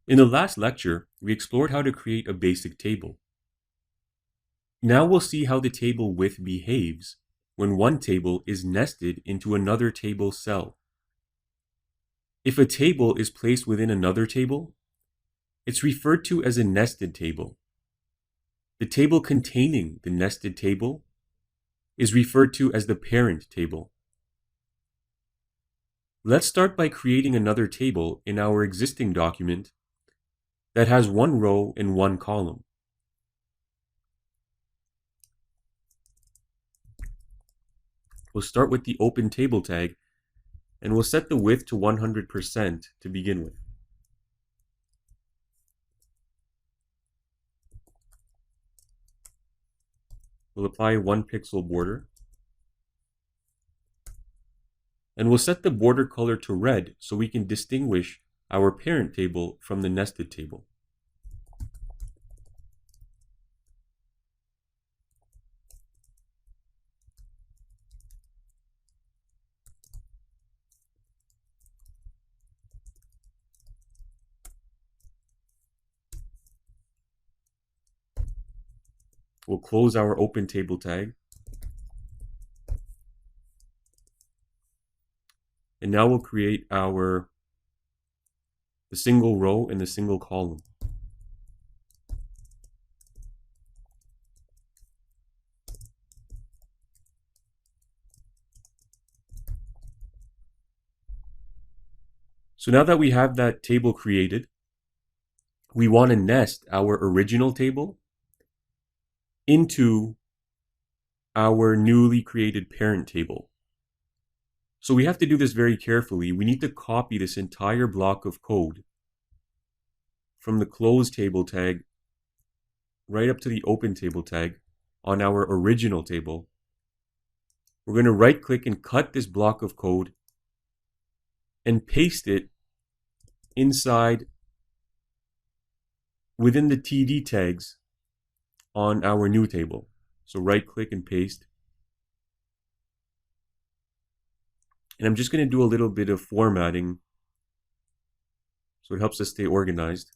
In the last lecture, we explored how to create a basic table. Now we'll see how the table width behaves when one table is nested into another table cell. If a table is placed within another table, it's referred to as a nested table. The table containing the nested table is referred to as the parent table. Let's start by creating another table in our existing document that has one row and one column. We'll start with the open table tag, and we'll set the width to 100% to begin with. We'll apply a 1 pixel border, and we'll set the border color to red so we can distinguish our parent table from the nested table. We'll close our open table tag. And now we'll create the single row and the single column. So now that we have that table created, we want to nest our original table into our newly created parent table. So we have to do this very carefully. We need to copy this entire block of code from the close table tag right up to the open table tag on our original table. We're going to right click and cut this block of code and paste it inside within the TD tags on our new table. So right click and paste. And I'm just going to do a little bit of formatting so it helps us stay organized.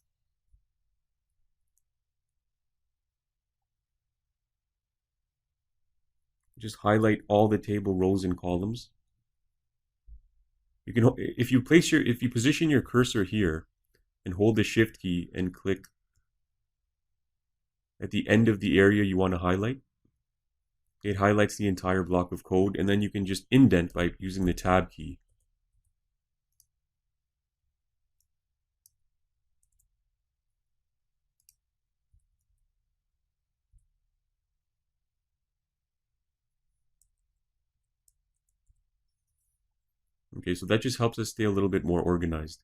Just highlight all the table rows and columns. You can, if you position your cursor here and hold the Shift key and click at the end of the area you want to highlight, it highlights the entire block of code, and then you can just indent by using the Tab key. Okay, so that just helps us stay a little bit more organized.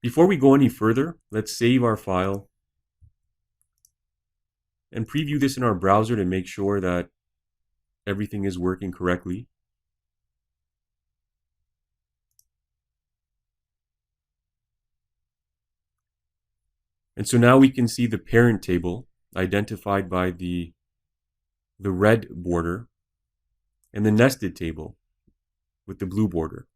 Before we go any further, let's save our file and preview this in our browser to make sure that everything is working correctly. And so now we can see the parent table identified by the red border and the nested table with the blue border.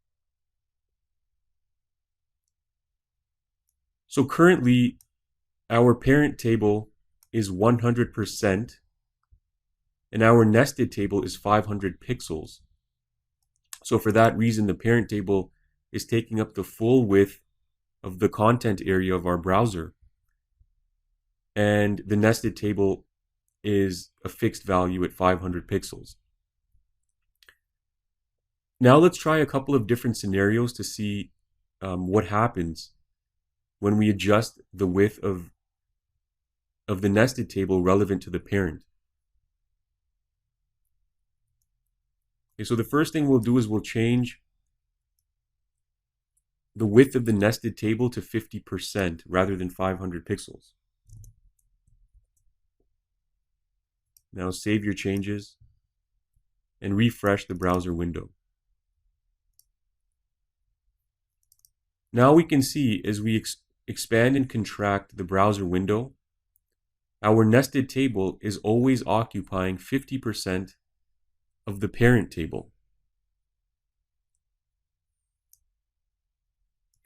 So currently our parent table is 100% and our nested table is 500 pixels. So for that reason, the parent table is taking up the full width of the content area of our browser, and the nested table is a fixed value at 500 pixels. Now let's try a couple of different scenarios to see what happens when we adjust the width of the nested table relevant to the parent. Okay, so the first thing we'll do is we'll change the width of the nested table to 50% rather than 500 pixels. Now save your changes and refresh the browser window. Now we can see as we expand and contract the browser window, our nested table is always occupying 50% of the parent table.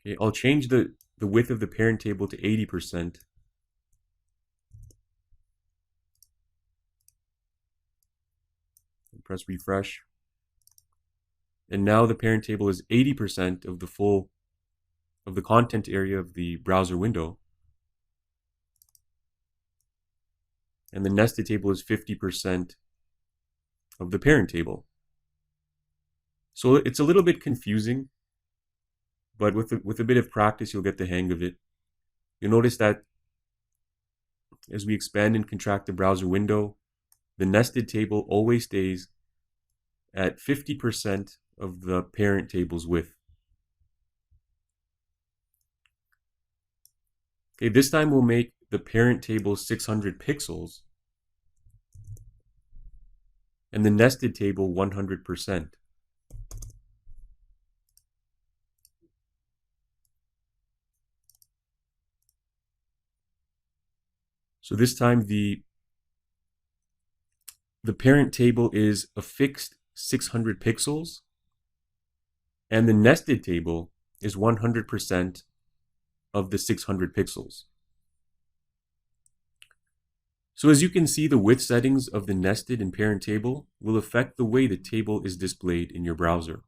Okay, I'll change the the width of the parent table to 80%. Press refresh. And now the parent table is 80% of the content area of the browser window. And the nested table is 50% of the parent table. So it's a little bit confusing, but with a bit of practice, you'll get the hang of it. You'll notice that as we expand and contract the browser window, the nested table always stays at 50% of the parent table's width. Okay, this time we'll make the parent table 600 pixels and the nested table 100%. So this time the parent table is a fixed 600 pixels and the nested table is 100% of the 600 pixels. So as you can see, the width settings of the nested and parent table will affect the way the table is displayed in your browser.